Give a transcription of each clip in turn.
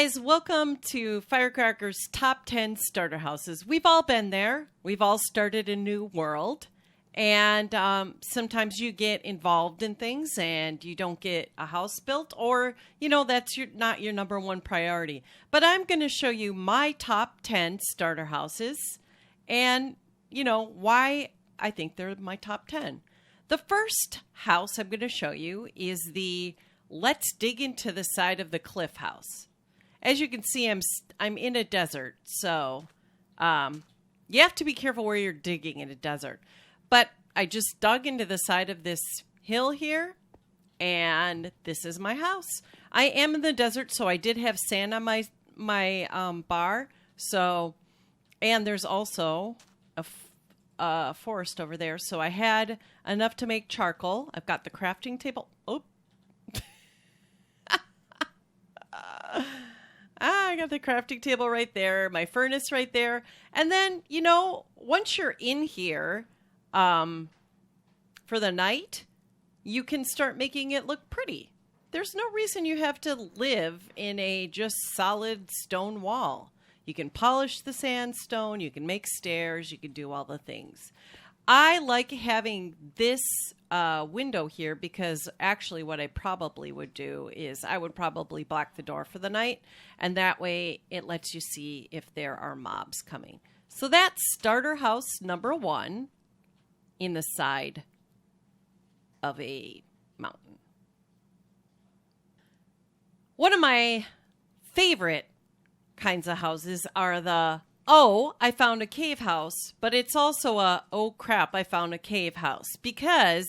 guys, welcome to Firecracker's Top 10 Starter Houses. We've all been there. We've all started a new world. And sometimes you get involved in things and you don't get a house built, or, that's not your number one priority. But I'm going to show you my top 10 starter houses and, why I think they're my top 10. The first house I'm going to show you is the Let's Dig into the Side of the Cliff house. As you can see, I'm in a desert, so you have to be careful where you're digging in a desert. But I just dug into the side of this hill here, and this is my house. I am in the desert, so I did have sand on my bar. So, and there's also a forest over there, so I had enough to make charcoal. I've got the crafting table. Oh. I got the crafting table right there, my furnace right there. And then, once you're in here for the night, you can start making it look pretty. There's no reason you have to live in a just solid stone wall. You can polish the sandstone, you can make stairs, you can do all the things. I like having this window here because actually what I probably would do is I would probably block the door for the night, and that way it lets you see if there are mobs coming. So that's starter house number 1 in the side of a mountain. One of my favorite kinds of houses are the, oh, I found a cave house, but it's also a, oh crap, I found a cave house, because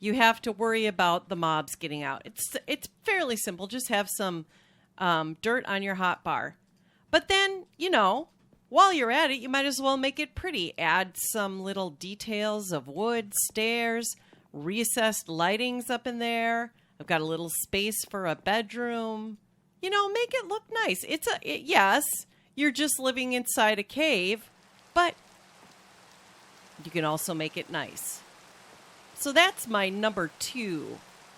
you have to worry about the mobs getting out. It's fairly simple. Just have some dirt on your hot bar. But then, while you're at it, you might as well make it pretty. Add some little details of wood, stairs, recessed lightings up in there. I've got a little space for a bedroom. Make it look nice. Yes, you're just living inside a cave, but you can also make it nice. So that's my number 2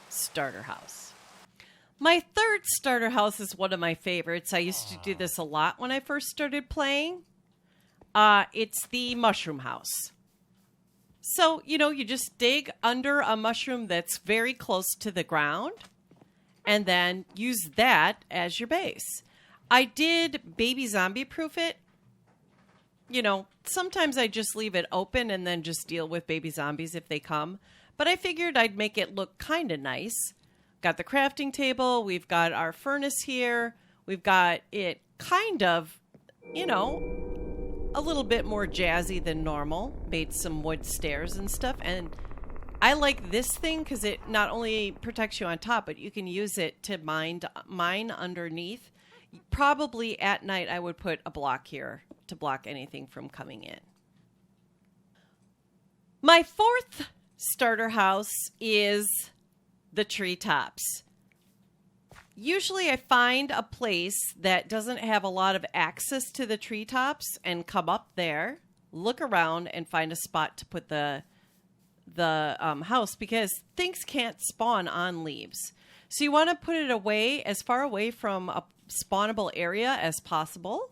starter house. My third starter house is one of my favorites. I used to do this a lot when I first started playing. It's the mushroom house. So, you just dig under a mushroom that's very close to the ground and then use that as your base. I did baby zombie proof it. Sometimes I just leave it open and then just deal with baby zombies if they come. But I figured I'd make it look kind of nice. Got the crafting table. We've got our furnace here. We've got it kind of, a little bit more jazzy than normal. Made some wood stairs and stuff. And I like this thing because it not only protects you on top, but you can use it to mine underneath. Probably at night I would put a block here to block anything from coming in. My fourth starter house is the treetops. Usually I find a place that doesn't have a lot of access to the treetops and come up there, look around, and find a spot to put the house, because things can't spawn on leaves. So you want to put it away, as far away from a spawnable area as possible.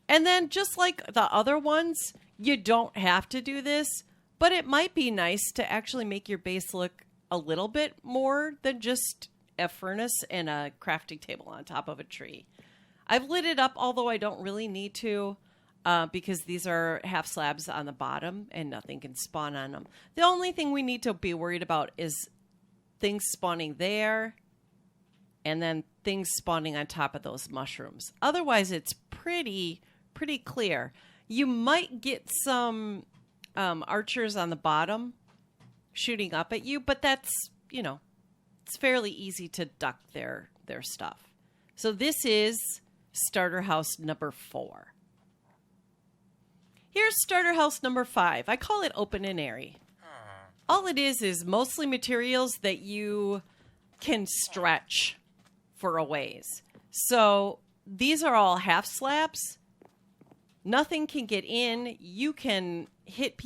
And then just like the other ones, you don't have to do this, but it might be nice to actually make your base look a little bit more than just a furnace and a crafting table on top of a tree. I've lit it up, although I don't really need to, because these are half slabs on the bottom and nothing can spawn on them. The only thing we need to be worried about is things spawning there and then things spawning on top of those mushrooms. Otherwise, it's pretty clear. You might get some archers on the bottom shooting up at you, but that's, it's fairly easy to duck their stuff. So this is starter house number 4. Here's starter house number 5. I call it open and airy. All it is mostly materials that you can stretch for a ways. So these are all half slabs. Nothing can get in. You can hit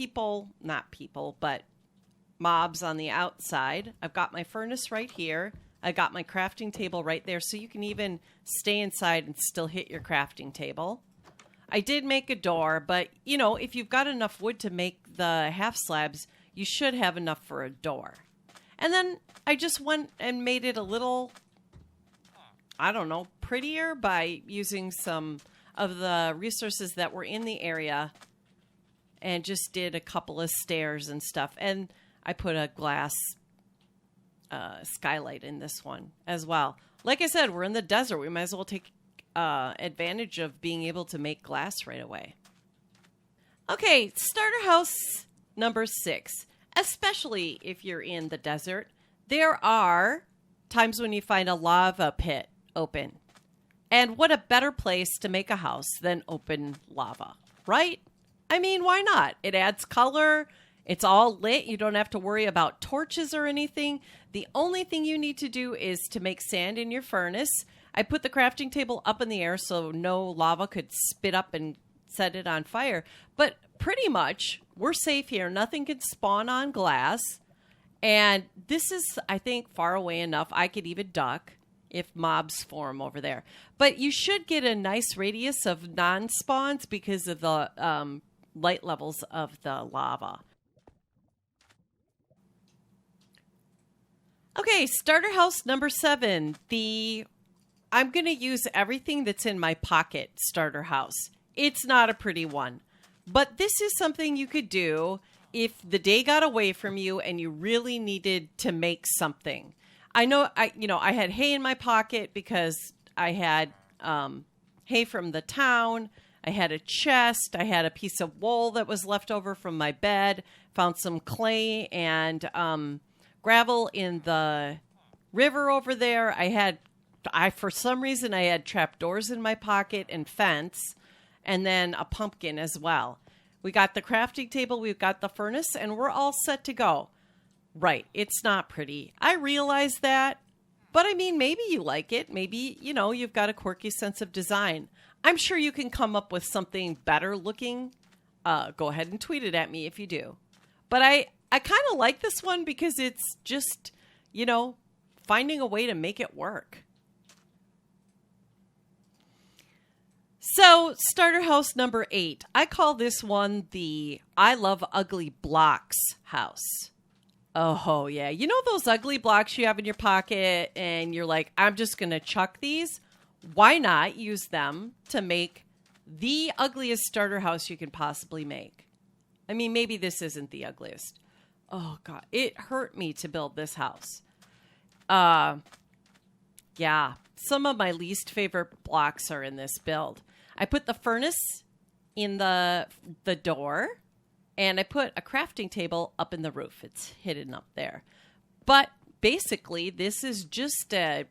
not people, but mobs on the outside. I've got my furnace right here. I got my crafting table right there, so you can even stay inside and still hit your crafting table. I did make a door, but, you know, if you've got enough wood to make the half slabs, you should have enough for a door. And then I just went and made it a little, I don't know, prettier by using some of the resources that were in the area and just did a couple of stairs and stuff. And I put a glass skylight in this one as well. Like I said, we're in the desert. We might as well take advantage of being able to make glass right away. Okay, starter house number 6. Especially if you're in the desert, there are times when you find a lava pit open. And what a better place to make a house than open lava, right? I mean, why not? It adds color. It's all lit. You don't have to worry about torches or anything. The only thing you need to do is to make sand in your furnace. I put the crafting table up in the air so no lava could spit up and set it on fire. But pretty much, we're safe here. Nothing can spawn on glass. And this is, I think, far away enough. I could even duck if mobs form over there. But you should get a nice radius of non-spawns because of the light levels of the lava. Okay, starter house number 7. I'm going to use everything that's in my pocket starter house. It's not a pretty one. But this is something you could do if the day got away from you and you really needed to make something. I know I had hay in my pocket because I had hay from the town. I had a chest. I had a piece of wool that was left over from my bed. Found some clay and gravel in the river over there. For some reason, I had trapdoors in my pocket and fence. And then a pumpkin as well. We got the crafting table, we've got the furnace, and we're all set to go. Right, it's not pretty. I realize that, but I mean, maybe you like it. Maybe, you've got a quirky sense of design. I'm sure you can come up with something better looking. Go ahead and tweet it at me if you do. But I kind of like this one because it's just, finding a way to make it work. So, starter house number 8. I call this one the I Love Ugly Blocks house. Oh, yeah. You know those ugly blocks you have in your pocket and you're like, I'm just going to chuck these? Why not use them to make the ugliest starter house you can possibly make? I mean, maybe this isn't the ugliest. Oh, God. It hurt me to build this house. Yeah. Some of my least favorite blocks are in this build. I put the furnace in the door, and I put a crafting table up in the roof. It's hidden up there. But basically, this is just it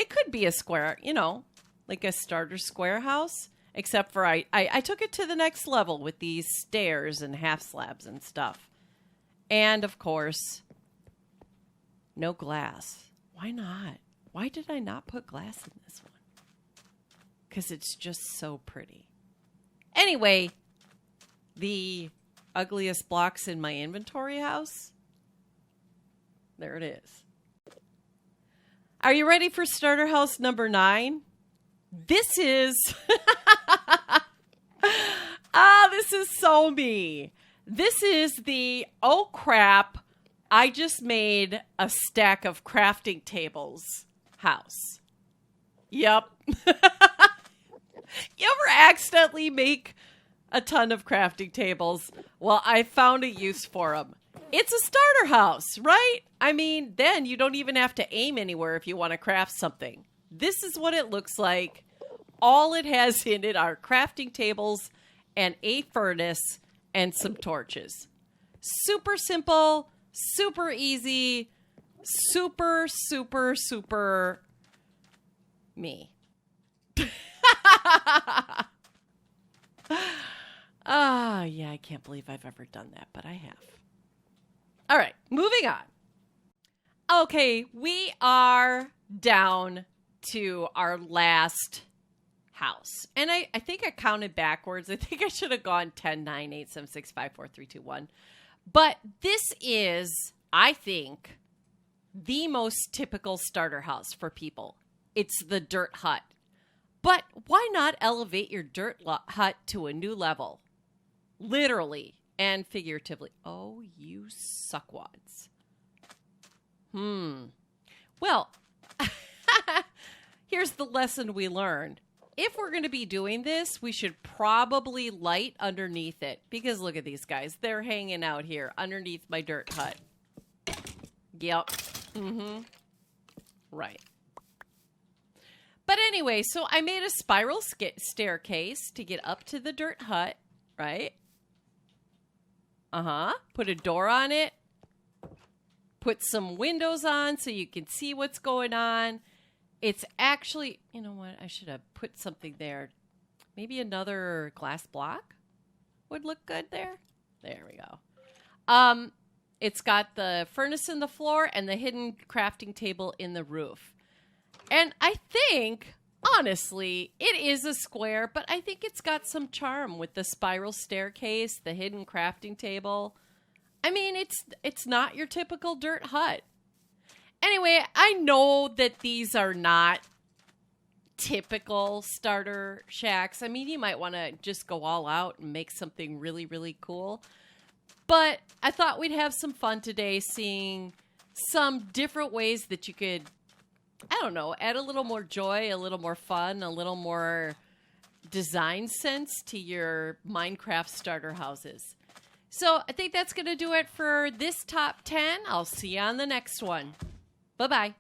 could be a square, like a starter square house, except for I took it to the next level with these stairs and half slabs and stuff. And, of course, no glass. Why not? Why did I not put glass in this one? Because it's just so pretty. Anyway, the ugliest blocks in my inventory house. There it is. Are you ready for starter house number 9? This is... this is so me. This is the, oh crap, I just made a stack of crafting tables house. Yep. You ever accidentally make a ton of crafting tables? Well, I found a use for them. It's a starter house, right? I mean, then you don't even have to aim anywhere if you want to craft something. This is what it looks like. All it has in it are crafting tables and a furnace and some torches. Super simple, super easy, super, super, super me. Yeah, I can't believe I've ever done that, but I have. All right, moving on. Okay, we are down to our last house. And I think I counted backwards. I think I should have gone 10, 9, 8, 7, 6, 5, 4, 3, 2, 1. But this is, I think, the most typical starter house for people. It's the dirt hut. But why not elevate your hut to a new level? Literally and figuratively. Oh, you suckwads. Well, here's the lesson we learned. If we're going to be doing this, we should probably light underneath it. Because look at these guys. They're hanging out here underneath my dirt hut. Yep. Right. But anyway, so I made a spiral staircase to get up to the dirt hut, right? Put a door on it. Put some windows on so you can see what's going on. It's actually, you know what? I should have put something there. Maybe another glass block would look good there. There we go. It's got the furnace in the floor and the hidden crafting table in the roof. And I think, honestly, it is a square, but I think it's got some charm with the spiral staircase, the hidden crafting table. I mean, it's not your typical dirt hut. Anyway, I know that these are not typical starter shacks. I mean, you might want to just go all out and make something really, really cool. But I thought we'd have some fun today seeing some different ways that you could, I don't know, add a little more joy, a little more fun, a little more design sense to your Minecraft starter houses. So I think that's going to do it for this top 10. I'll see you on the next one. Bye-bye.